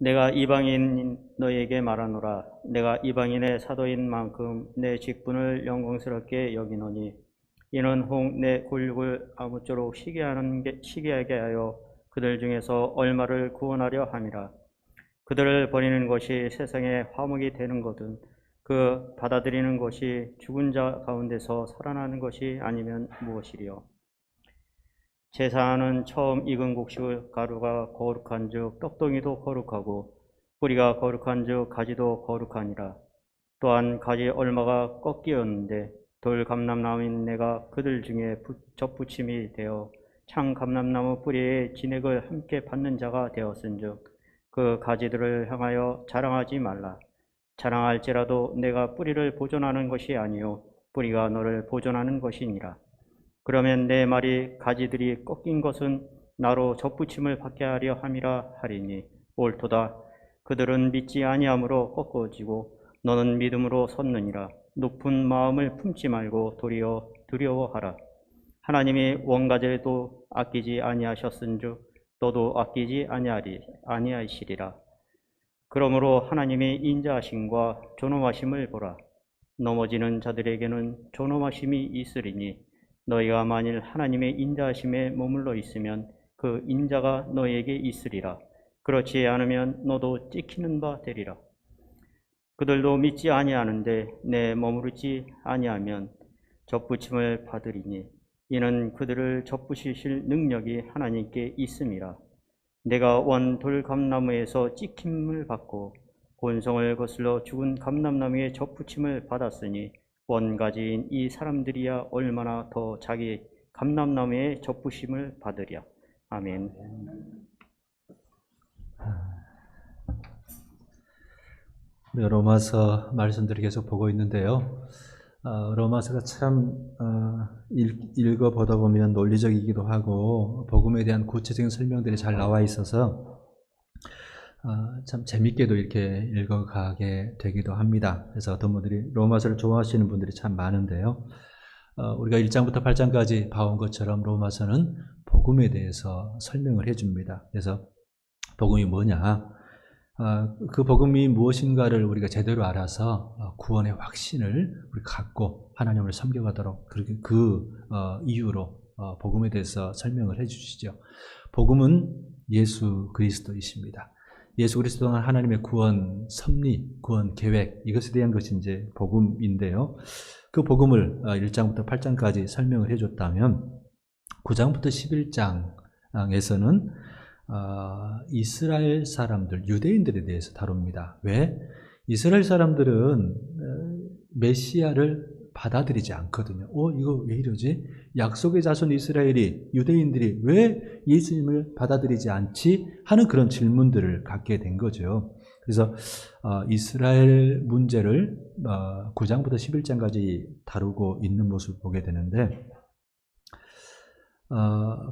내가 이방인 너에게 말하노라. 내가 이방인의 사도인 만큼 내 직분을 영광스럽게 여기노니 이는 혹 내 곤육을 아무쪼록 시기하게 하여 그들 중에서 얼마를 구원하려 함이라. 그들을 버리는 것이 세상에 화목이 되는 거든 그 받아들이는 것이 죽은 자 가운데서 살아나는 것이 아니면 무엇이리요. 제사하는 처음 익은 곡식 가루가 거룩한즉 떡덩이도 거룩하고 뿌리가 거룩한즉 가지도 거룩하니라. 또한 가지 얼마가 꺾이었는데 돌 감람나무인 내가 그들 중에 접붙임이 되어 창 감람나무 뿌리에 진액을 함께 받는 자가 되었은즉 그 가지들을 향하여 자랑하지 말라. 자랑할지라도 내가 뿌리를 보존하는 것이 아니요 뿌리가 너를 보존하는 것이니라. 그러면 내 말이 가지들이 꺾인 것은 나로 접붙임을 받게 하려 함이라 하리니 옳도다. 그들은 믿지 아니함으로 꺾어지고 너는 믿음으로 섰느니라. 높은 마음을 품지 말고 도리어 두려워하라. 하나님이 원가제도 아끼지 아니하셨은즉 너도 아끼지 아니하시리라. 그러므로 하나님이 인자하심과 존엄하심을 보라. 넘어지는 자들에게는 존엄하심이 있으리니 너희가 만일 하나님의 인자하심에 머물러 있으면 그 인자가 너희에게 있으리라. 그렇지 않으면 너도 찍히는 바 되리라. 그들도 믿지 아니하는데 내 머무르지 아니하면 접붙임을 받으리니 이는 그들을 접붙이실 능력이 하나님께 있음이라. 내가 원 돌감나무에서 찍힘을 받고 본성을 거슬러 죽은 감람나무의 접붙임을 받았으니 원가지인 이 사람들이야 얼마나 더 자기 감람나무의 접붙임을 받으랴. 아멘. 우리가 로마서 말씀들을 계속 보고 있는데요. 로마서가 참 읽어보다 보면 논리적이기도 하고 복음에 대한 구체적인 설명들이 잘 나와 있어서 참 재밌게도 이렇게 읽어가게 되기도 합니다. 그래서 어떤 분들이 로마서를 좋아하시는 분들이 참 많은데요. 우리가 1장부터 8장까지 봐온 것처럼 로마서는 복음에 대해서 설명을 해줍니다. 그래서 복음이 뭐냐, 그 복음이 무엇인가를 우리가 제대로 알아서 구원의 확신을 우리 갖고 하나님을 섬겨가도록 그렇게 이유로 복음에 대해서 설명을 해주시죠. 복음은 예수 그리스도이십니다. 예수 그리스도는 하나님의 구원 섭리, 구원 계획, 이것에 대한 것이 이제 복음인데요. 그 복음을 1장부터 8장까지 설명을 해줬다면 9장부터 11장에서는 이스라엘 사람들, 유대인들에 대해서 다룹니다. 왜? 이스라엘 사람들은 메시아를 받아들이지 않거든요. 이거 왜 이러지? 약속의 자손 이스라엘이, 유대인들이 왜 예수님을 받아들이지 않지? 하는 그런 질문들을 갖게 된 거죠. 그래서 이스라엘 문제를 9장부터 11장까지 다루고 있는 모습을 보게 되는데,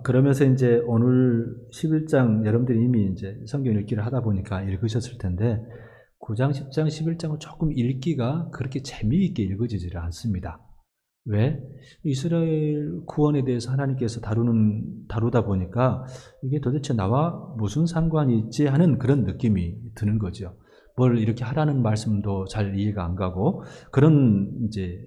그러면서 이제 오늘 11장 여러분들이 이미 이제 성경 읽기를 하다 보니까 읽으셨을 텐데 9장, 10장, 11장은 조금 읽기가 그렇게 재미있게 읽어지지를 않습니다. 왜? 이스라엘 구원에 대해서 하나님께서 다루다 보니까 이게 도대체 나와 무슨 상관이 있지 하는 그런 느낌이 드는 거죠. 뭘 이렇게 하라는 말씀도 잘 이해가 안 가고 그런 이제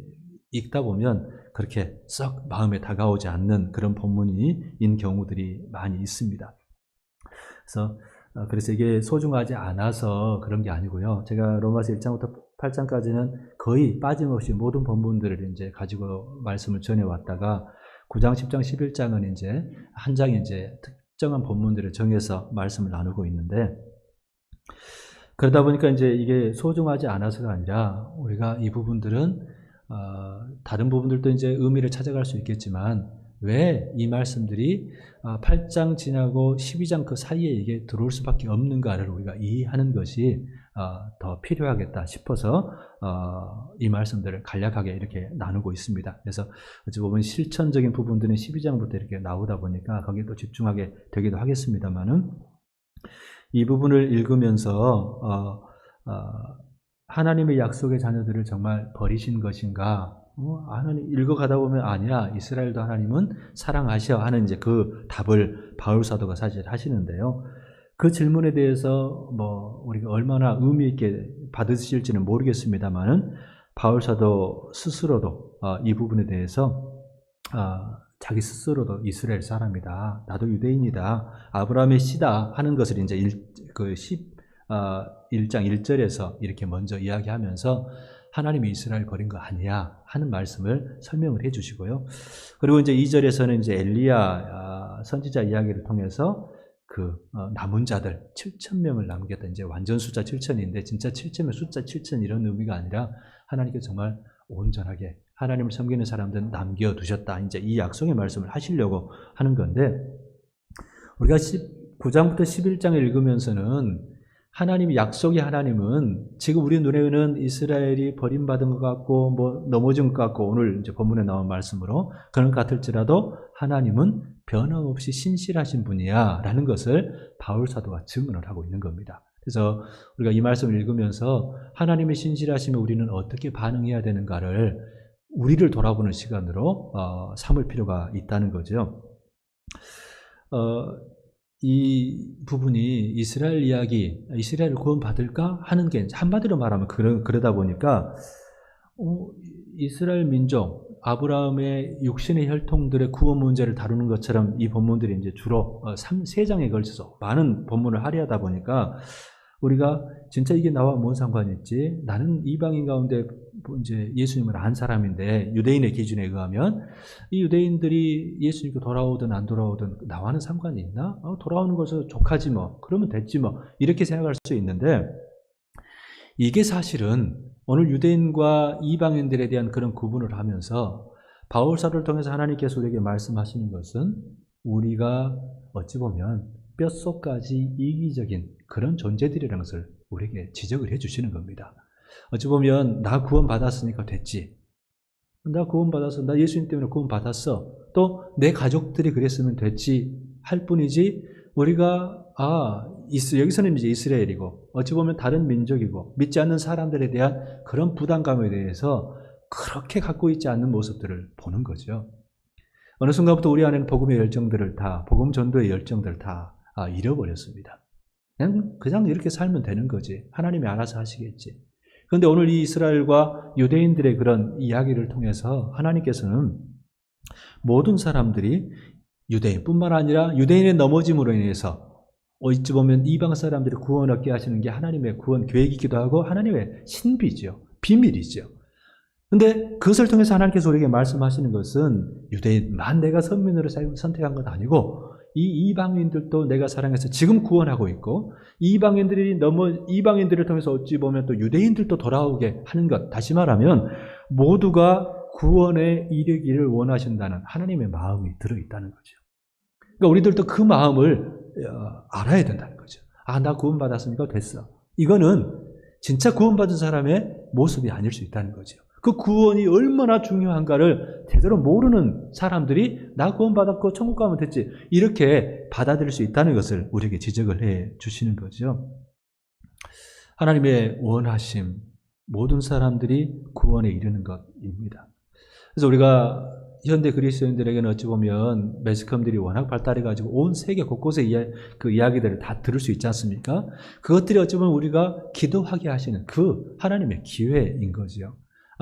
읽다 보면 그렇게 썩 마음에 다가오지 않는 그런 본문인 경우들이 많이 있습니다. 그래서 이게 소중하지 않아서 그런 게 아니고요. 제가 로마서 1장부터 8장까지는 거의 빠짐없이 모든 본문들을 이제 가지고 말씀을 전해왔다가 9장, 10장, 11장은 이제 한 장에 이제 특정한 본문들을 정해서 말씀을 나누고 있는데, 그러다 보니까 이제 이게 소중하지 않아서가 아니라 우리가 이 부분들은 다른 부분들도 이제 의미를 찾아갈 수 있겠지만 왜 이 말씀들이 8장 지나고 12장 그 사이에 이게 들어올 수밖에 없는가를 우리가 이해하는 것이 더 필요하겠다 싶어서 이 말씀들을 간략하게 이렇게 나누고 있습니다. 그래서 어찌 보면 실천적인 부분들은 12장부터 이렇게 나오다 보니까 거기에 또 집중하게 되기도 하겠습니다만은 이 부분을 읽으면서 하나님의 약속의 자녀들을 정말 버리신 것인가? 하나님 읽어가다 보면 아니야, 이스라엘도 하나님은 사랑하셔 하는 이제 그 답을 바울 사도가 사실 하시는데요. 그 질문에 대해서 뭐 우리가 얼마나 의미 있게 받으실지는 모르겠습니다만은 바울 사도 스스로도 이 부분에 대해서 자기 스스로도 이스라엘 사람이다, 나도 유대인이다, 아브라함의 씨다 하는 것을 이제 1장 1절에서 이렇게 먼저 이야기하면서 하나님이 이스라엘 버린 거 아니야 하는 말씀을 설명을 해주시고요. 그리고 이제 2절에서는 이제 엘리야 선지자 이야기를 통해서 그 남은 자들 7,000명을 남겼다. 이제 완전 숫자 7,000인데 진짜 7,000명 숫자 7,000 이런 의미가 아니라 하나님께서 정말 온전하게 하나님을 섬기는 사람들 남겨두셨다. 이제 이 약속의 말씀을 하시려고 하는 건데, 우리가 9장부터 11장을 읽으면서는 하나님이, 약속의 하나님은 지금 우리 눈에는 이스라엘이 버림받은 것 같고 뭐 넘어진 것 같고, 오늘 이제 본문에 나온 말씀으로 그런 것 같을지라도 하나님은 변함없이 신실하신 분이야 라는 것을 바울 사도가 증언을 하고 있는 겁니다. 그래서 우리가 이 말씀을 읽으면서 하나님의 신실하심에 우리는 어떻게 반응해야 되는가를 우리를 돌아보는 시간으로 삼을 필요가 있다는 거죠. 이 부분이 이스라엘 이야기, 이스라엘 구원받을까 하는 게 한마디로 말하면 그러다 보니까 이스라엘 민족, 아브라함의 육신의 혈통들의 구원 문제를 다루는 것처럼 이 본문들이 이제 주로 3장에 걸쳐서 많은 본문을 할애하다 보니까 우리가 진짜 이게 나와 뭔 상관이 있지? 나는 이방인 가운데 이제 예수님을 안 사람인데, 유대인의 기준에 의하면 이 유대인들이 예수님께 돌아오든 안 돌아오든 나와는 상관이 있나? 돌아오는 것은 족하지 뭐, 그러면 됐지 뭐, 이렇게 생각할 수 있는데, 이게 사실은 오늘 유대인과 이방인들에 대한 그런 구분을 하면서 바울 사도를 통해서 하나님께서 우리에게 말씀하시는 것은 우리가 어찌 보면 뼛속까지 이기적인 그런 존재들이라는 것을 우리에게 지적을 해주시는 겁니다. 어찌 보면 나 구원받았으니까 됐지, 나 구원받았어, 나 예수님 때문에 구원받았어, 또 내 가족들이 그랬으면 됐지 할 뿐이지, 우리가 여기서는 이제 이스라엘이고 어찌 보면 다른 민족이고 믿지 않는 사람들에 대한 그런 부담감에 대해서 그렇게 갖고 있지 않는 모습들을 보는 거죠. 어느 순간부터 우리 안에는 복음의 열정들을 다, 복음 전도의 열정들을 다 잃어버렸습니다. 그냥 이렇게 살면 되는 거지, 하나님이 알아서 하시겠지. 그런데 오늘 이 이스라엘과 유대인들의 그런 이야기를 통해서 하나님께서는 모든 사람들이, 유대인뿐만 아니라 유대인의 넘어짐으로 인해서 어찌 보면 이방 사람들이 구원 얻게 하시는 게 하나님의 구원 계획이기도 하고 하나님의 신비죠, 비밀이죠. 근데 그것을 통해서 하나님께서 우리에게 말씀하시는 것은 유대인만 내가 선민으로 선택한 건 아니고 이 이방인들도 내가 사랑해서 지금 구원하고 있고, 이방인들을 통해서 어찌 보면 또 유대인들도 돌아오게 하는 것, 다시 말하면 모두가 구원에 이르기를 원하신다는 하나님의 마음이 들어있다는 거죠. 그러니까 우리들도 그 마음을 알아야 된다는 거죠. 나 구원받았으니까 됐어. 이거는 진짜 구원받은 사람의 모습이 아닐 수 있다는 거죠. 그 구원이 얼마나 중요한가를 제대로 모르는 사람들이 나 구원받았고 천국 가면 됐지, 이렇게 받아들일 수 있다는 것을 우리에게 지적을 해 주시는 거죠. 하나님의 원하심, 모든 사람들이 구원에 이르는 것입니다. 그래서 우리가 현대 그리스도인들에게는 어찌 보면 매스컴들이 워낙 발달해가지고 온 세계 곳곳에 그 이야기들을 다 들을 수 있지 않습니까? 그것들이 어찌 보면 우리가 기도하게 하시는 그 하나님의 기회인 거죠.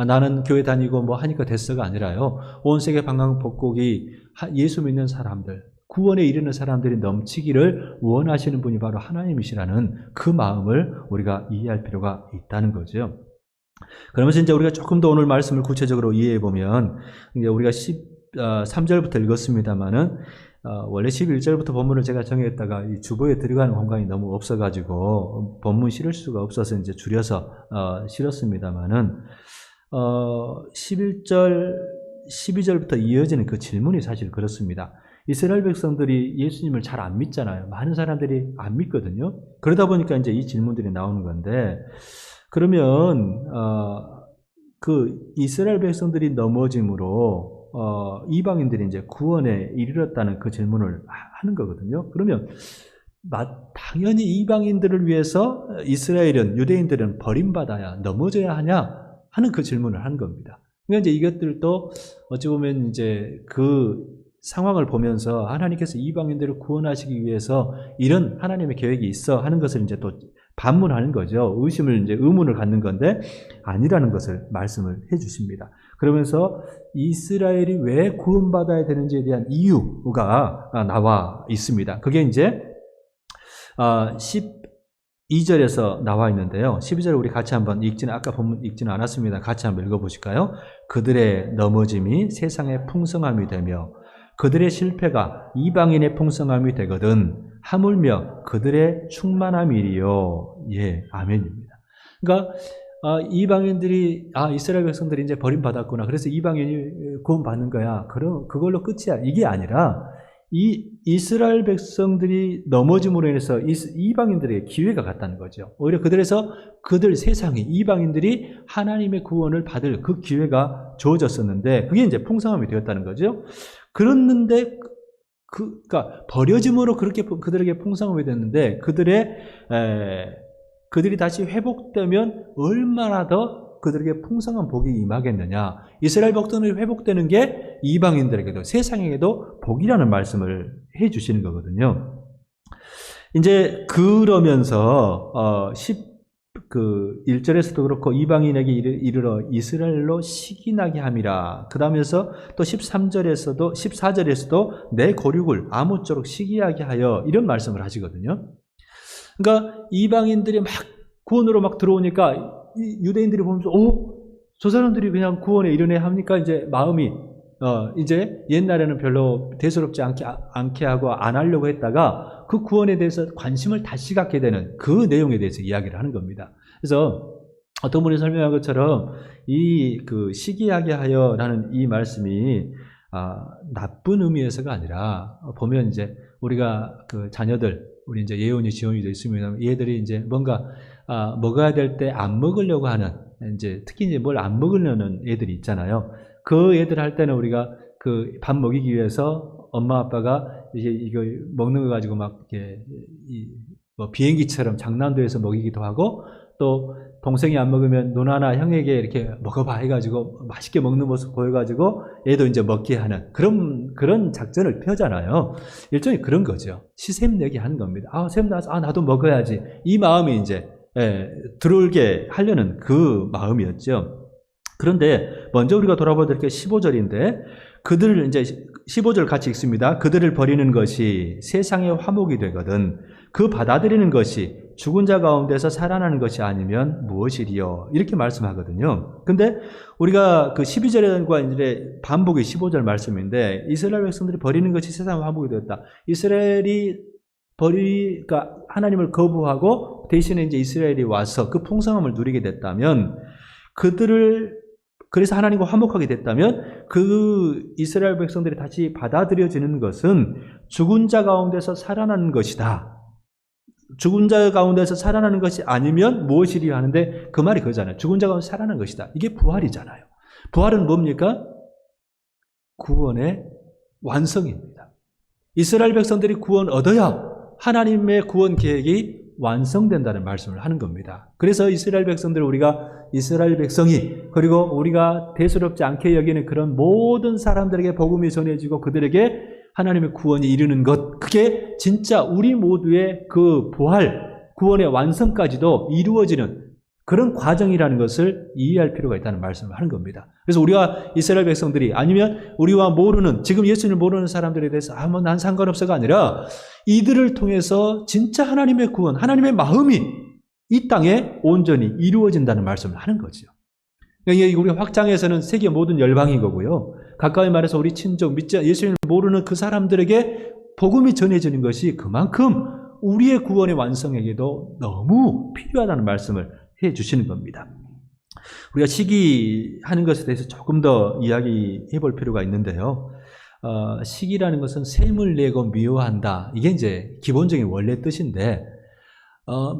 나는 교회 다니고 뭐 하니까 됐어가 아니라요, 온 세계 방방곡곡이 예수 믿는 사람들, 구원에 이르는 사람들이 넘치기를 원하시는 분이 바로 하나님이시라는 그 마음을 우리가 이해할 필요가 있다는 거죠. 그러면서 이제 우리가 조금 더 오늘 말씀을 구체적으로 이해해 보면, 이제 우리가 13절부터 읽었습니다만은 원래 11절부터 본문을 제가 정했다가 이 주보에 들어가는 공간이 너무 없어가지고 본문 실을 수가 없어서 이제 줄여서 실었습니다만은 11절, 12절부터 이어지는 그 질문이 사실 그렇습니다. 이스라엘 백성들이 예수님을 잘 안 믿잖아요. 많은 사람들이 안 믿거든요. 그러다 보니까 이제 이 질문들이 나오는 건데, 그러면 그 이스라엘 백성들이 넘어짐으로 이방인들이 이제 구원에 이르렀다는 그 질문을 하는 거거든요. 그러면 당연히 이방인들을 위해서 이스라엘은, 유대인들은 버림받아야, 넘어져야 하냐 하는 그 질문을 한 겁니다. 그러니까 이제 이것들도 어찌 보면 이제 그 상황을 보면서 하나님께서 이방인들을 구원하시기 위해서 이런 하나님의 계획이 있어 하는 것을 이제 또 반문하는 거죠. 의문을 갖는 건데 아니라는 것을 말씀을 해 주십니다. 그러면서 이스라엘이 왜 구원받아야 되는지에 대한 이유가 나와 있습니다. 그게 이제 12절에서 나와 있는데요. 12절 우리 같이 한번 아까 본문 읽지는 않았습니다. 같이 한번 읽어보실까요? 그들의 넘어짐이 세상의 풍성함이 되며 그들의 실패가 이방인의 풍성함이 되거든 하물며 그들의 충만함이리요. 예, 아멘입니다. 그러니까 이방인들이 이스라엘 백성들이 이제 버림받았구나. 그래서 이방인이 구원받는 거야. 그걸로 끝이야. 이게 아니라 이 이스라엘 백성들이 넘어짐으로 인해서 이방인들에게 기회가 갔다는 거죠. 오히려 그들 세상이 이방인들이 하나님의 구원을 받을 그 기회가 주어졌었는데 그게 이제 풍성함이 되었다는 거죠. 그랬는데 그러니까 버려짐으로 그렇게 그들에게 풍성함이 됐는데 그들이 다시 회복되면 얼마나 더 그들에게 풍성한 복이 임하겠느냐. 이스라엘 백성들이 회복되는 게 이방인들에게도 세상에게도 복이라는 말씀을 해 주시는 거거든요. 이제 그러면서 1절에서도 그렇고 이방인에게 이르러 이스라엘로 시기 나게 함이라. 그 다음에서 또 14절에서도 내 고륙을 아무쪼록 시기하게 하여 이런 말씀을 하시거든요. 그러니까 이방인들이 막 구원으로 막 들어오니까 유대인들이 보면서 저 사람들이 그냥 구원에 이르네 합니까? 이제 마음이 이제 옛날에는 별로 대수롭지 않게 하고 안 하려고 했다가 그 구원에 대해서 관심을 다시 갖게 되는 그 내용에 대해서 이야기를 하는 겁니다. 그래서 어떤 분이 설명한 것처럼 시기하게 하여라는 이 말씀이 나쁜 의미에서가 아니라 보면 이제 우리가 그 자녀들 우리 이제 예언이 지원이 있으면 얘들이 이제 뭔가 먹어야 될 때 안 먹으려고 하는 이제 특히 이제 뭘 안 먹으려는 애들이 있잖아요. 그 애들 할 때는 우리가 그 밥 먹이기 위해서 엄마 아빠가 이거 먹는 거 가지고 막 이렇게 뭐 비행기처럼 장난도 해서 먹이기도 하고 또 동생이 안 먹으면 누나나 형에게 이렇게 먹어봐 해가지고 맛있게 먹는 모습 보여가지고 얘도 이제 먹게 하는 그런 작전을 펴잖아요. 일종의 그런 거죠. 시샘내기 하는 겁니다. 샘 나서 나도 먹어야지. 이 마음이 이제 들어올게 하려는 그 마음이었죠. 그런데 먼저 우리가 돌아봐야 될 게 15절인데 그들을 이제 15절 같이 읽습니다. 그들을 버리는 것이 세상의 화목이 되거든 그 받아들이는 것이 죽은 자 가운데서 살아나는 것이 아니면 무엇이리요? 이렇게 말씀하거든요. 근데 우리가 그 12절과 이제 반복의 15절 말씀인데 이스라엘 백성들이 버리는 것이 세상의 화목이 되었다. 이스라엘이 그러니까 하나님을 거부하고 대신에 이제 이스라엘이 와서 그 풍성함을 누리게 됐다면 그래서 하나님과 화목하게 됐다면 그 이스라엘 백성들이 다시 받아들여지는 것은 죽은 자 가운데서 살아나는 것이다. 죽은 자 가운데서 살아나는 것이 아니면 무엇이리요 하는데 그 말이 그거잖아요. 죽은 자 가운데 살아나는 것이다. 이게 부활이잖아요. 부활은 뭡니까? 구원의 완성입니다. 이스라엘 백성들이 구원 얻어야 하나님의 구원 계획이 완성된다는 말씀을 하는 겁니다. 그래서 이스라엘 백성들 우리가 이스라엘 백성이 그리고 우리가 대수롭지 않게 여기는 그런 모든 사람들에게 복음이 전해지고 그들에게 하나님의 구원이 이르는 것 그게 진짜 우리 모두의 그 구원의 완성까지도 이루어지는 그런 과정이라는 것을 이해할 필요가 있다는 말씀을 하는 겁니다. 그래서 우리가 이스라엘 백성들이 아니면 우리와 모르는 지금 예수님을 모르는 사람들에 대해서 뭐 난 상관없어가 아니라 이들을 통해서 진짜 하나님의 구원, 하나님의 마음이 이 땅에 온전히 이루어진다는 말씀을 하는 거죠. 그러니까 우리 확장해서는 세계 모든 열방인 거고요. 가까이 말해서 우리 친족, 예수님을 모르는 그 사람들에게 복음이 전해지는 것이 그만큼 우리의 구원의 완성에게도 너무 필요하다는 말씀을 해 주시는 겁니다. 우리가 시기하는 것에 대해서 조금 더 이야기해 볼 필요가 있는데요. 시기라는 것은 셈을 내고 미워한다. 이게 이제 기본적인 원래 뜻인데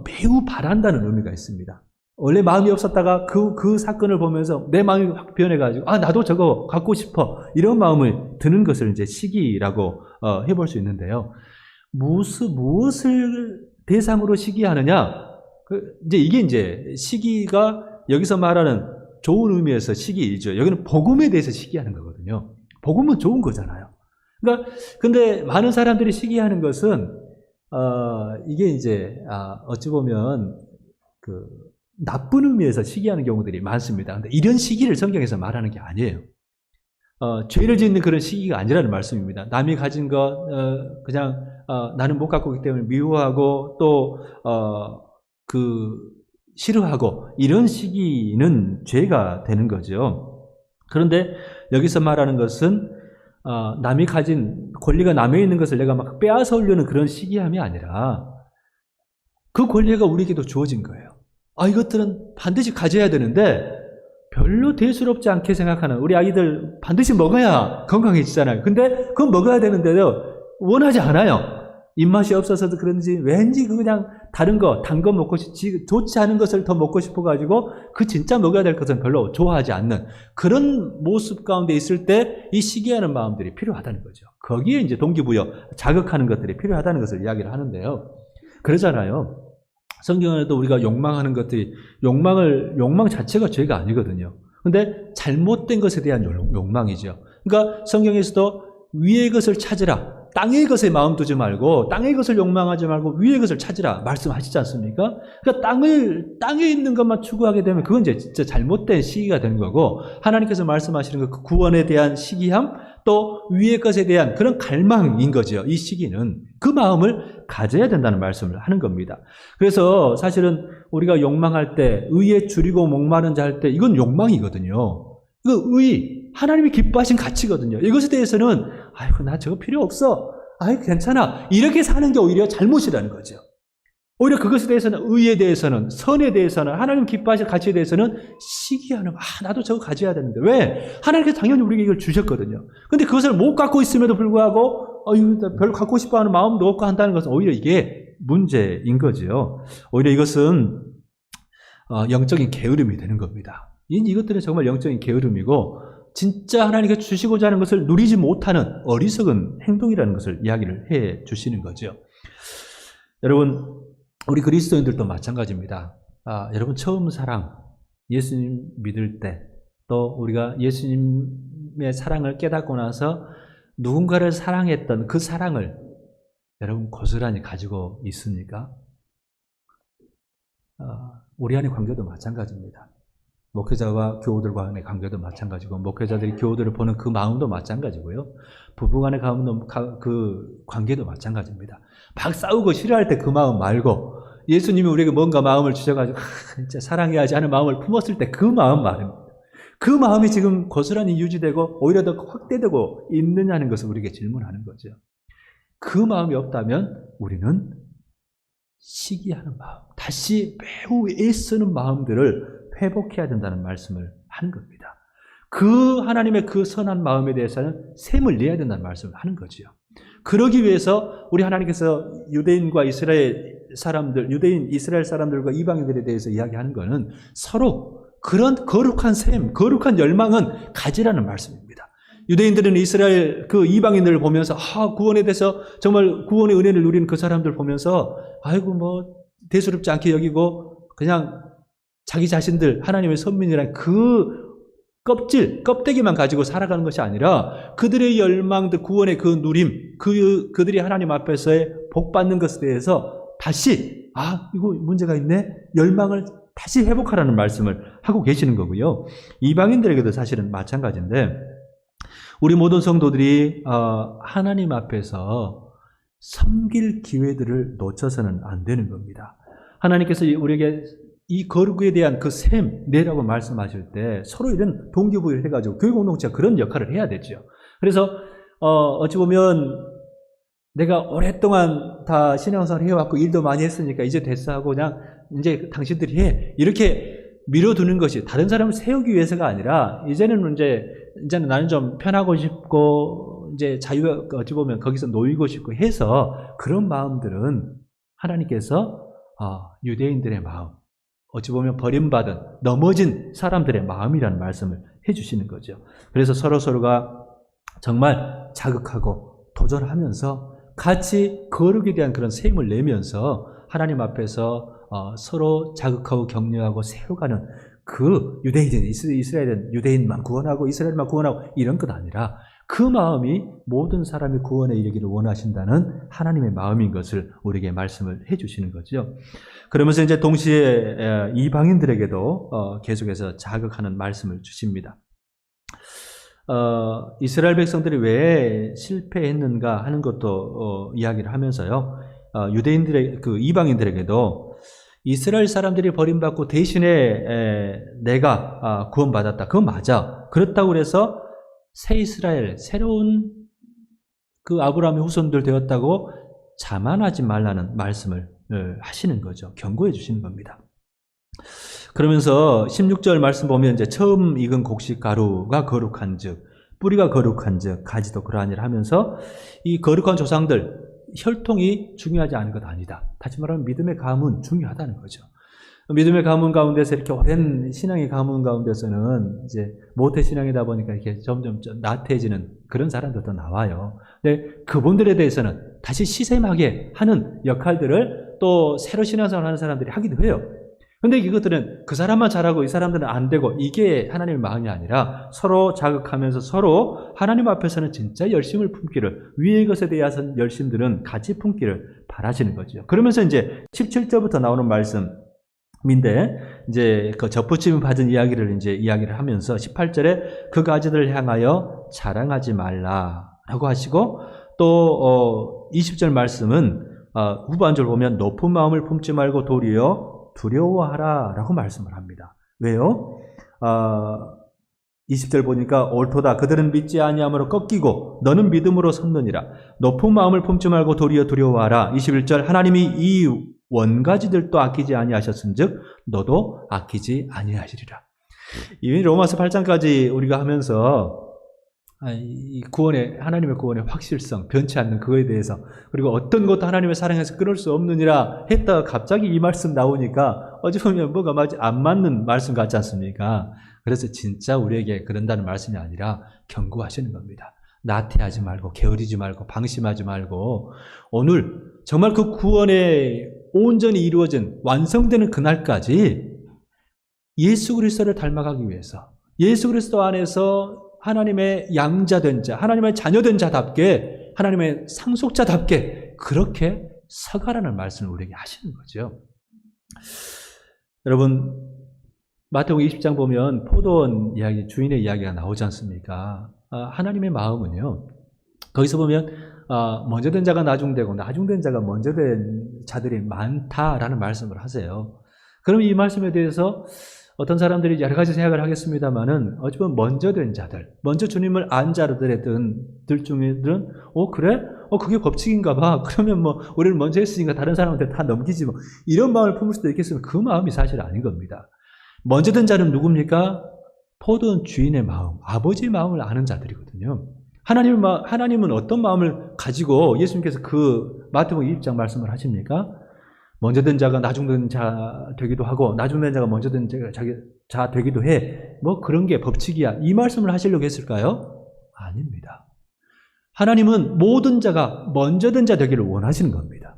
매우 바란다는 의미가 있습니다. 원래 마음이 없었다가 그 사건을 보면서 내 마음이 확 변해가지고 나도 저거 갖고 싶어 이런 마음을 드는 것을 이제 시기라고 해볼 수 있는데요. 무엇을 대상으로 시기하느냐? 이게 이제 시기가 여기서 말하는 좋은 의미에서 시기이죠. 여기는 복음에 대해서 시기하는 거거든요. 복음은 좋은 거잖아요. 그러니까 근데 많은 사람들이 시기하는 것은 이게 이제 어찌 보면 그 나쁜 의미에서 시기하는 경우들이 많습니다. 근데 이런 시기를 성경에서 말하는 게 아니에요. 죄를 짓는 그런 시기가 아니라는 말씀입니다. 남이 가진 것 그냥 나는 못 갖고 있기 때문에 미워하고 또 싫어하고 이런 시기는 죄가 되는 거죠. 그런데 여기서 말하는 것은 남이 가진 권리가 남에 있는 것을 내가 막 빼앗아 오려는 그런 시기함이 아니라 그 권리가 우리에게도 주어진 거예요. 이것들은 반드시 가져야 되는데 별로 대수롭지 않게 생각하는 우리 아이들 반드시 먹어야 건강해지잖아요. 근데 그건 먹어야 되는데도 원하지 않아요. 입맛이 없어서도 그런지 왠지 그냥 다른 거, 단 거 먹고 싶지, 좋지 않은 것을 더 먹고 싶어가지고 그 진짜 먹어야 될 것은 별로 좋아하지 않는 그런 모습 가운데 있을 때 이 시기하는 마음들이 필요하다는 거죠. 거기에 이제 동기부여, 자극하는 것들이 필요하다는 것을 이야기를 하는데요. 그러잖아요. 성경에도 우리가 욕망하는 것들이 욕망 자체가 죄가 아니거든요. 근데 잘못된 것에 대한 욕망이죠. 그러니까 성경에서도 위의 것을 찾으라. 땅의 것에 마음 두지 말고 땅의 것을 욕망하지 말고 위의 것을 찾으라 말씀하시지 않습니까? 그러니까 땅에 있는 것만 추구하게 되면 그건 이제 진짜 잘못된 시기가 되는 거고 하나님께서 말씀하시는 그 구원에 대한 시기함 또 위의 것에 대한 그런 갈망인 거죠. 이 시기는 그 마음을 가져야 된다는 말씀을 하는 겁니다. 그래서 사실은 우리가 욕망할 때 의에 줄이고 목마른 자 할 때 이건 욕망이거든요. 그 의, 하나님이 기뻐하신 가치거든요. 이것에 대해서는 나 저거 필요 없어. 괜찮아. 이렇게 사는 게 오히려 잘못이라는 거죠. 오히려 그것에 대해서는 의에 대해서는 선에 대해서는 하나님 기뻐하실 가치에 대해서는 시기하는 나도 저거 가져야 되는데 왜? 하나님께서 당연히 우리에게 이걸 주셨거든요. 근데 그것을 못 갖고 있음에도 불구하고 별로 갖고 싶어하는 마음도 없고 한다는 것은 오히려 이게 문제인 거죠. 오히려 이것은 영적인 게으름이 되는 겁니다. 이것들은 정말 영적인 게으름이고 진짜 하나님께서 주시고자 하는 것을 누리지 못하는 어리석은 행동이라는 것을 이야기를 해 주시는 거죠. 여러분 우리 그리스도인들도 마찬가지입니다. 여러분 처음 사랑 예수님 믿을 때 또 우리가 예수님의 사랑을 깨닫고 나서 누군가를 사랑했던 그 사랑을 여러분 고스란히 가지고 있습니까? 우리 안의 관계도 마찬가지입니다. 목회자와 교우들과 간의 관계도 마찬가지고 목회자들이 교우들을 보는 그 마음도 마찬가지고요. 부부 간의 그 관계도 마찬가지입니다. 막 싸우고 싫어할 때 그 마음 말고 예수님이 우리에게 뭔가 마음을 주셔가지고 진짜 사랑해야지 하는 마음을 품었을 때 그 마음 말입니다. 그 마음이 지금 고스란히 유지되고 오히려 더 확대되고 있느냐는 것을 우리에게 질문하는 거죠. 그 마음이 없다면 우리는 시기하는 마음, 다시 매우 애쓰는 마음들을 회복해야 된다는 말씀을 하는 겁니다. 그 하나님의 그 선한 마음에 대해서는 셈을 내야 된다는 말씀을 하는 거죠. 그러기 위해서 우리 하나님께서 유대인과 이스라엘 사람들과 이방인들에 대해서 이야기하는 것은 서로 그런 거룩한 셈, 거룩한 열망은 가지라는 말씀입니다. 유대인들은 이스라엘 그 이방인들을 보면서 구원에 대해서 정말 구원의 은혜를 누리는 그 사람들 보면서 대수롭지 않게 여기고 그냥 자기 자신들 하나님의 선민이라는 그 껍데기만 가지고 살아가는 것이 아니라 그들의 열망들 구원의 그 누림 그들이 하나님 앞에서의 복 받는 것에 대해서 다시 이거 문제가 있네 열망을 다시 회복하라는 말씀을 하고 계시는 거고요. 이방인들에게도 사실은 마찬가지인데 우리 모든 성도들이 하나님 앞에서 섬길 기회들을 놓쳐서는 안 되는 겁니다. 하나님께서 우리에게 이 거룩에 대한 그 내라고 말씀하실 때 서로 이런 동기부여를 해가지고 교회 공동체가 그런 역할을 해야 되죠. 그래서 어찌 보면 내가 오랫동안 다 신앙생활 해왔고 일도 많이 했으니까 이제 됐어 하고 그냥 이제 당신들이 해 이렇게 밀어두는 것이 다른 사람을 세우기 위해서가 아니라 이제는 나는 좀 편하고 싶고 이제 자유가 어찌 보면 거기서 놓이고 싶고 해서 그런 마음들은 하나님께서 유대인들의 마음 어찌 보면 버림받은 넘어진 사람들의 마음이라는 말씀을 해주시는 거죠. 그래서 서로가 정말 자극하고 도전하면서 같이 거룩에 대한 그런 셈을 내면서 하나님 앞에서 서로 자극하고 격려하고 세워가는 그 이스라엘은 유대인만 구원하고 이스라엘만 구원하고 이런 것 아니라 그 마음이 모든 사람이 구원에 이르기를 원하신다는 하나님의 마음인 것을 우리에게 말씀을 해주시는 거죠. 그러면서 이제 동시에 이방인들에게도 계속해서 자극하는 말씀을 주십니다. 이스라엘 백성들이 왜 실패했는가 하는 것도 이야기를 하면서요. 이방인들에게도 이스라엘 사람들이 버림받고 대신에 내가 구원받았다. 그건 맞아. 그렇다고 해서 새 이스라엘, 새로운 그 아브라함의 후손들 되었다고 자만하지 말라는 말씀을 하시는 거죠. 경고해 주시는 겁니다. 그러면서 16절 말씀 보면 이제 처음 익은 곡식 가루가 거룩한 즉, 뿌리가 거룩한 즉, 가지도 그러하니라 하면서 이 거룩한 조상들, 혈통이 중요하지 않은 것 아니다. 다시 말하면 믿음의 가문 중요하다는 거죠. 믿음의 가문 가운데서 이렇게 오랜 신앙의 가문 가운데서는 이제 모태 신앙이다 보니까 이렇게 점점 나태해지는 그런 사람들도 나와요. 근데 그분들에 대해서는 다시 시샘하게 하는 역할들을 또 새로 신앙생활 하는 사람들이 하기도 해요. 근데 이것들은 그 사람만 잘하고 이 사람들은 안 되고 이게 하나님의 마음이 아니라 서로 자극하면서 서로 하나님 앞에서는 진짜 열심을 품기를, 위의 것에 대한 열심들은 같이 품기를 바라시는 거죠. 그러면서 이제 17절부터 나오는 말씀인데 이제 그 접붙임을 받은 이야기를 이제 이야기를 하면서 18절에 그 가지들을 향하여 자랑하지 말라라고 하시고 또 20절 말씀은 후반절 보면 높은 마음을 품지 말고 도리어 두려워하라 라고 말씀을 합니다. 왜요? 20절 보니까 옳도다. 그들은 믿지 아니함으로 꺾이고 너는 믿음으로 섰느니라. 높은 마음을 품지 말고 도리어 두려워하라. 21절 하나님이 이 원가지들도 아끼지 아니하셨은즉 너도 아끼지 아니하시리라. 이 로마서 8장까지 우리가 하면서 이 구원의, 하나님의 구원의 확실성, 변치 않는 그거에 대해서, 그리고 어떤 것도 하나님의 사랑에서 끊을 수 없느니라 했다가 갑자기 이 말씀 나오니까 어찌 보면 뭐가 안 맞는 말씀 같지 않습니까? 그래서 진짜 우리에게 그런다는 말씀이 아니라 경고하시는 겁니다. 나태하지 말고, 게으르지 말고, 방심하지 말고, 오늘 정말 그 구원에 온전히 이루어진, 완성되는 그날까지 예수 그리스도를 닮아가기 위해서, 예수 그리스도 안에서 하나님의 양자된 자, 하나님의 자녀된 자답게, 하나님의 상속자답게 그렇게 서가라는 말씀을 우리에게 하시는 거죠. 여러분, 마태복음 20장 보면 포도원 이야기, 주인의 이야기가 나오지 않습니까? 하나님의 마음은요, 거기서 보면 먼저 된 자가 나중되고 나중된 자가 먼저 된 자들이 많다라는 말씀을 하세요. 그럼 이 말씀에 대해서 어떤 사람들이 여러 가지 생각을 하겠습니다만은 어찌 보면 먼저 된 자들, 먼저 주님을 안 자들들 중에는 그래? 그게 법칙인가 봐. 그러면 뭐 우리는 먼저 했으니까 다른 사람한테 다 넘기지 뭐. 이런 마음을 품을 수도 있겠으면 그 마음이 사실 아닌 겁니다. 먼저 된 자는 누굽니까? 포도원 주인의 마음, 아버지의 마음을 아는 자들이거든요. 하나님은 어떤 마음을 가지고 예수님께서 그 마태복음 20장 말씀을 하십니까? 먼저 된 자가 나중 된 자 되기도 하고 나중 된 자가 먼저 된 자 되기도 해. 뭐 그런 게 법칙이야. 이 말씀을 하시려고 했을까요? 아닙니다. 하나님은 모든 자가 먼저 된 자 되기를 원하시는 겁니다.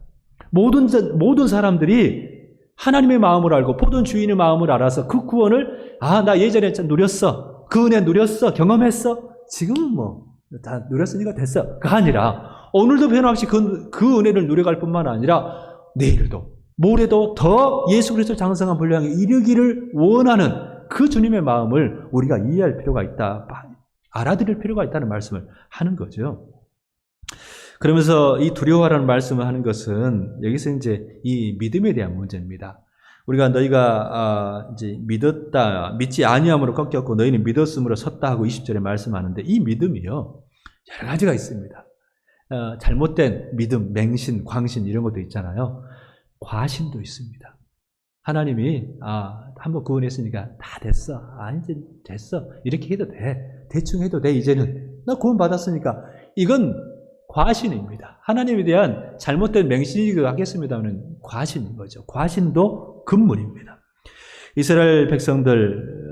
모든 사람들이 하나님의 마음을 알고 포도원 주인의 마음을 알아서 그 구원을 나 예전에 누렸어. 그 은혜 누렸어. 경험했어. 지금은 뭐 다 누렸으니까 됐어.가 아니라 오늘도 변함없이 그 은혜를 누려갈 뿐만 아니라 내일도 모레도 더 예수 그리스도 장성한 분량에 이르기를 원하는 그 주님의 마음을 우리가 이해할 필요가 있다, 알아들을 필요가 있다는 말씀을 하는 거죠. 그러면서 이 두려워하라는 말씀을 하는 것은 여기서 이제 이 믿음에 대한 문제입니다. 우리가 너희가 이제 믿지 아니함으로 꺾였고 너희는 믿었으므로 섰다 하고 20절에 말씀하는데 이 믿음이요 여러 가지가 있습니다. 잘못된 믿음, 맹신, 광신 이런 것도 있잖아요. 과신도 있습니다. 하나님이 한번 구원했으니까 다 됐어. 이제 됐어. 이렇게 해도 돼. 대충 해도 돼. 이제는 나 구원 받았으니까. 이건 과신입니다. 하나님에 대한 잘못된 맹신이기도 하겠습니다만 과신인 거죠. 과신도 금물입니다. 이스라엘 백성들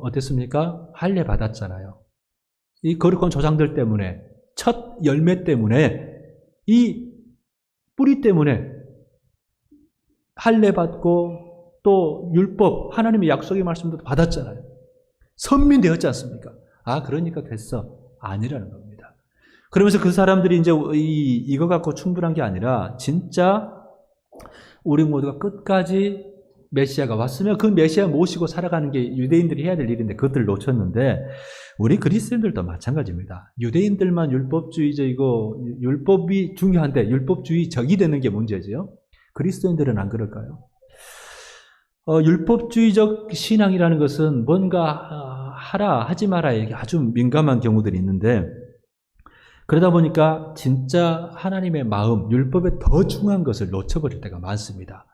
어땠습니까? 할례 받았잖아요. 이 거룩한 조상들 때문에, 첫 열매 때문에, 이 뿌리 때문에 할례 받고 또 율법, 하나님의 약속의 말씀도 받았잖아요. 선민 되었지 않습니까? 그러니까 됐어. 아니라는 겁니다. 그러면서 그 사람들이 이제 이거 갖고 충분한 게 아니라 진짜 우리 모두가 끝까지 메시아가 왔으면 그 메시아 모시고 살아가는 게 유대인들이 해야 될 일인데 그것들을 놓쳤는데 우리 그리스도인들도 마찬가지입니다. 유대인들만 율법주의적이고 율법이 중요한데 율법주의적이 되는 게 문제죠. 그리스도인들은 안 그럴까요? 율법주의적 신앙이라는 것은 뭔가 하라 하지 마라 이게 아주 민감한 경우들이 있는데 그러다 보니까 진짜 하나님의 마음, 율법에 더 중요한 것을 놓쳐버릴 때가 많습니다.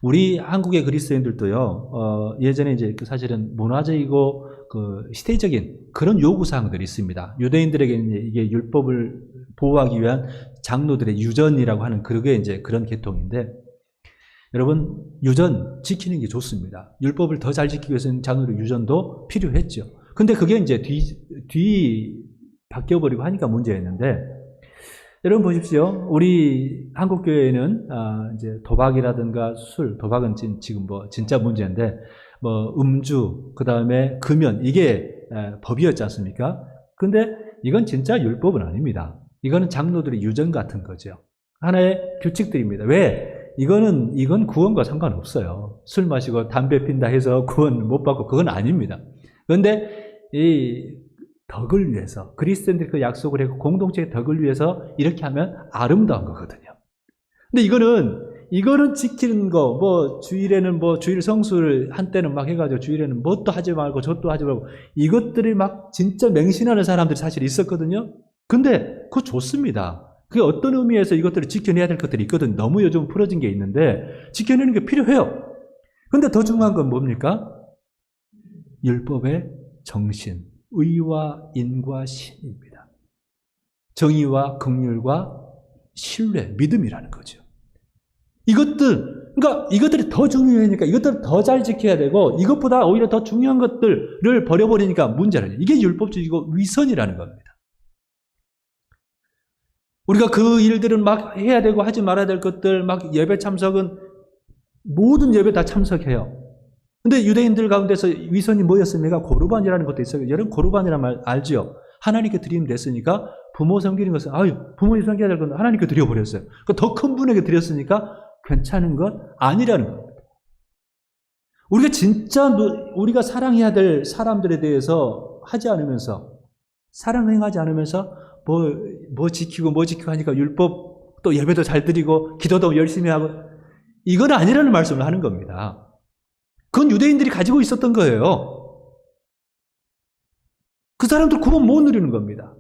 우리 한국의 그리스도인들도요, 예전에 이제 사실은 문화적이고 시대적인 그런 요구사항들이 있습니다. 유대인들에게 이게 율법을 보호하기 위한 장로들의 유전이라고 하는 그게 이제 그런 계통인데, 여러분, 유전 지키는 게 좋습니다. 율법을 더 잘 지키기 위해서는 장로의 유전도 필요했죠. 근데 그게 이제 바뀌어버리고 하니까 문제였는데, 여러분 보십시오. 우리 한국교회에는 이제 도박이라든가 도박은 지금 진짜 문제인데, 음주, 그 다음에 금연, 이게 법이었지 않습니까? 근데 이건 진짜 율법은 아닙니다. 이거는 장로들의 유전 같은 거죠. 하나의 규칙들입니다. 왜? 이건 구원과 상관없어요. 술 마시고 담배 핀다 해서 구원 못 받고 그건 아닙니다. 그런데 이 덕을 위해서, 그리스도인들이 그 약속을 했고 공동체의 덕을 위해서 이렇게 하면 아름다운 거거든요. 근데 이거는 지키는 거, 주일에는 주일 성수를 한때는 막 해가지고 주일에는 뭣도 하지 말고 저것도 하지 말고 이것들이 막 진짜 맹신하는 사람들이 사실 있었거든요. 근데 그거 좋습니다. 그게 어떤 의미에서 이것들을 지켜내야 될 것들이 있거든요. 너무 요즘 풀어진 게 있는데 지켜내는 게 필요해요. 근데 더 중요한 건 뭡니까? 율법의 정신. 의와 인과 신입니다. 정의와 긍휼과 신뢰, 믿음이라는 거죠. 그러니까 이것들이 더 중요하니까 이것들을 더 잘 지켜야 되고 이것보다 오히려 더 중요한 것들을 버려버리니까 문제라는 거예요. 이게 율법주의고 위선이라는 겁니다. 우리가 그 일들은 막 해야 되고 하지 말아야 될 것들, 막 예배 참석은 모든 예배 다 참석해요. 근데 유대인들 가운데서 위선이 뭐였습니까? 고르반이라는 것도 있어요. 여러분 고르반이라는 말 알죠? 하나님께 드리면 됐으니까 부모 섬기는 것은 부모님 섬겨야 될 건 하나님께 드려버렸어요. 더 큰 분에게 드렸으니까 괜찮은 것 아니라는 겁니다. 우리가 진짜 우리가 사랑해야 될 사람들에 대해서 하지 않으면서 사랑 행하지 않으면서 뭐 지키고 하니까 율법 또 예배도 잘 드리고 기도도 열심히 하고 이건 아니라는 말씀을 하는 겁니다. 그건 유대인들이 가지고 있었던 거예요. 그 사람들 구원 못 누리는 겁니다.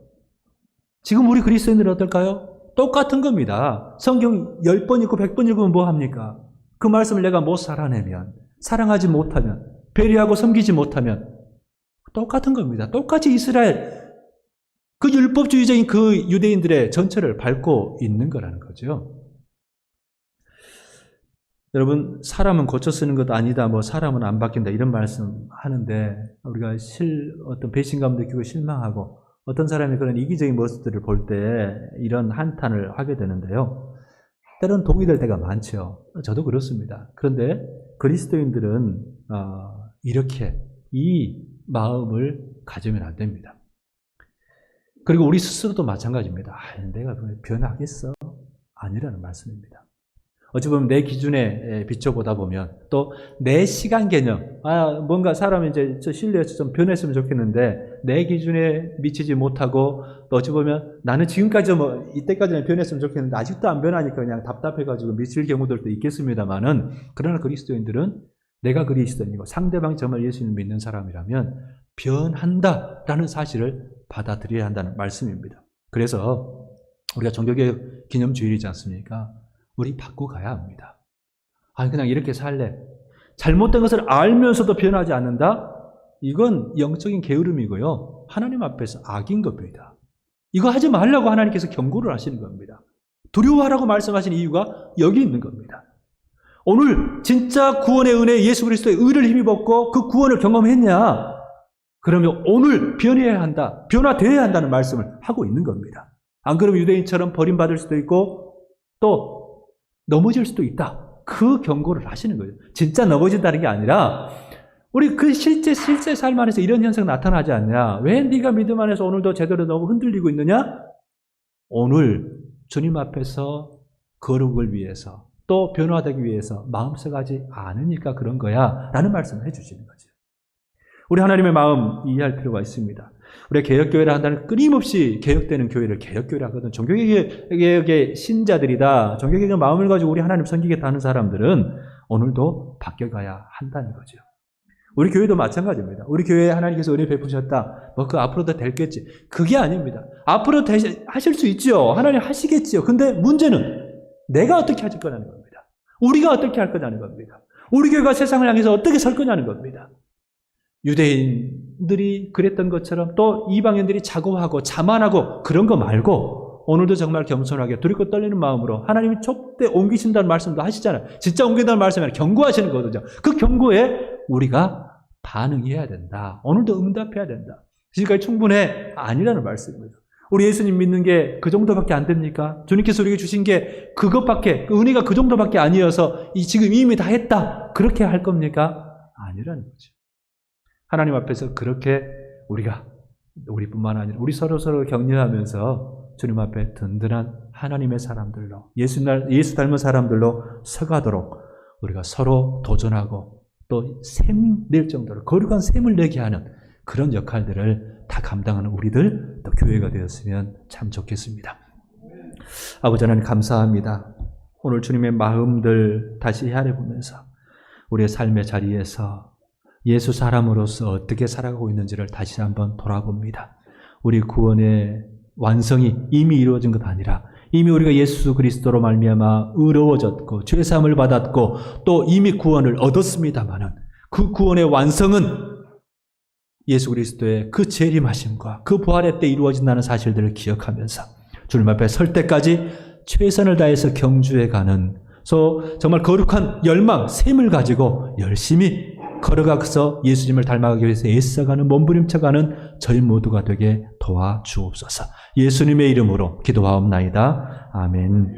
지금 우리 그리스도인들은 어떨까요? 똑같은 겁니다. 성경 10번 읽고 100번 읽으면 뭐 합니까? 그 말씀을 내가 못 살아내면, 사랑하지 못하면, 배려하고 섬기지 못하면 똑같은 겁니다. 똑같이 이스라엘 그 율법주의적인 그 유대인들의 전체를 밟고 있는 거라는 거죠. 여러분, 사람은 고쳐 쓰는 것도 아니다, 사람은 안 바뀐다, 이런 말씀 하는데, 우리가 어떤 배신감 느끼고 실망하고, 어떤 사람이 그런 이기적인 모습들을 볼 때 이런 한탄을 하게 되는데요. 때로는 동의될 때가 많죠. 저도 그렇습니다. 그런데 그리스도인들은, 이렇게 이 마음을 가지면 안 됩니다. 그리고 우리 스스로도 마찬가지입니다. 내가 변하겠어? 아니라는 말씀입니다. 어찌 보면 내 기준에 비춰보다 보면 또 내 시간 개념, 뭔가 사람이 이제 신뢰해서 좀 변했으면 좋겠는데 내 기준에 미치지 못하고 또 어찌 보면 나는 지금까지 이때까지는 변했으면 좋겠는데 아직도 안 변하니까 그냥 답답해가지고 미칠 경우들도 있겠습니다만은 그러나 그리스도인들은 내가 그리스도인이고 상대방이 정말 예수님을 믿는 사람이라면 변한다라는 사실을 받아들여야 한다는 말씀입니다. 그래서 우리가 종교개혁 기념주일이지 않습니까? 우리 바꾸고 가야 합니다. 그냥 이렇게 살래. 잘못된 것을 알면서도 변하지 않는다? 이건 영적인 게으름이고요. 하나님 앞에서 악인 겁니다. 이거 하지 말라고 하나님께서 경고를 하시는 겁니다. 두려워하라고 말씀하신 이유가 여기 있는 겁니다. 오늘 진짜 구원의 은혜 예수 그리스도의 의를 힘입었고 그 구원을 경험했냐? 그러면 오늘 변해야 한다. 변화되어야 한다는 말씀을 하고 있는 겁니다. 안 그러면 유대인처럼 버림받을 수도 있고 또 넘어질 수도 있다. 그 경고를 하시는 거예요. 진짜 넘어진다는 게 아니라 우리 그 실제 삶 안에서 이런 현상이 나타나지 않냐? 왜 네가 믿음 안에서 오늘도 제대로 너무 흔들리고 있느냐? 오늘 주님 앞에서 거룩을 위해서 또 변화되기 위해서 마음 써가지 않으니까 그런 거야 라는 말씀을 해주시는 거죠. 우리 하나님의 마음 이해할 필요가 있습니다. 우리가 개혁교회를 한다는 끊임없이 개혁되는 교회를 개혁교회를 하거든. 종교개혁의 신자들이다. 종교개혁의 마음을 가지고 우리 하나님 섬기겠다 하는 사람들은 오늘도 바뀌어가야 한다는 거죠. 우리 교회도 마찬가지입니다. 우리 교회에 하나님께서 은혜 베푸셨다. 뭐 그 앞으로도 될겠지. 그게 아닙니다. 앞으로 하실 수 있죠. 하나님 하시겠지요. 근데 문제는 내가 어떻게 하실 거냐는 겁니다. 우리가 어떻게 할 거냐는 겁니다. 우리 교회가 세상을 향해서 어떻게 설 거냐는 겁니다. 유대인들이 그랬던 것처럼 또 이방인들이 자고하고 자만하고 그런 거 말고 오늘도 정말 겸손하게 두렵고 떨리는 마음으로 하나님이 좁대 옮기신다는 말씀도 하시잖아요. 진짜 옮긴다는 말씀이 아니라 경고하시는 거거든요. 그 경고에 우리가 반응해야 된다. 오늘도 응답해야 된다. 지금까지 충분해? 아니라는 말씀입니다. 우리 예수님 믿는 게 그 정도밖에 안 됩니까? 주님께서 우리에게 주신 게 그것밖에, 그 은혜가 그 정도밖에 아니어서 지금 이미 다 했다. 그렇게 할 겁니까? 아니라는 거죠. 하나님 앞에서 그렇게 우리뿐만 아니라 우리 서로 격려하면서 주님 앞에 든든한 하나님의 사람들로 예수 닮은 사람들로 서가도록 우리가 서로 도전하고 또 샘 낼 정도로 거룩한 샘을 내게 하는 그런 역할들을 다 감당하는 우리들 또 교회가 되었으면 참 좋겠습니다. 아버지 하나님 감사합니다. 오늘 주님의 마음들 다시 헤아려 보면서 우리의 삶의 자리에서 예수 사람으로서 어떻게 살아가고 있는지를 다시 한번 돌아봅니다. 우리 구원의 완성이 이미 이루어진 것 아니라 이미 우리가 예수 그리스도로 말미암아 의로워졌고 죄사함을 받았고 또 이미 구원을 얻었습니다마는 그 구원의 완성은 예수 그리스도의 그 재림하심과 그 부활의 때 이루어진다는 사실들을 기억하면서 주님 앞에 설 때까지 최선을 다해서 경주해가는 정말 거룩한 열망, 샘을 가지고 열심히 걸어가서 예수님을 닮아가기 위해서 애써가는 몸부림쳐가는 저희 모두가 되게 도와주옵소서. 예수님의 이름으로 기도하옵나이다. 아멘.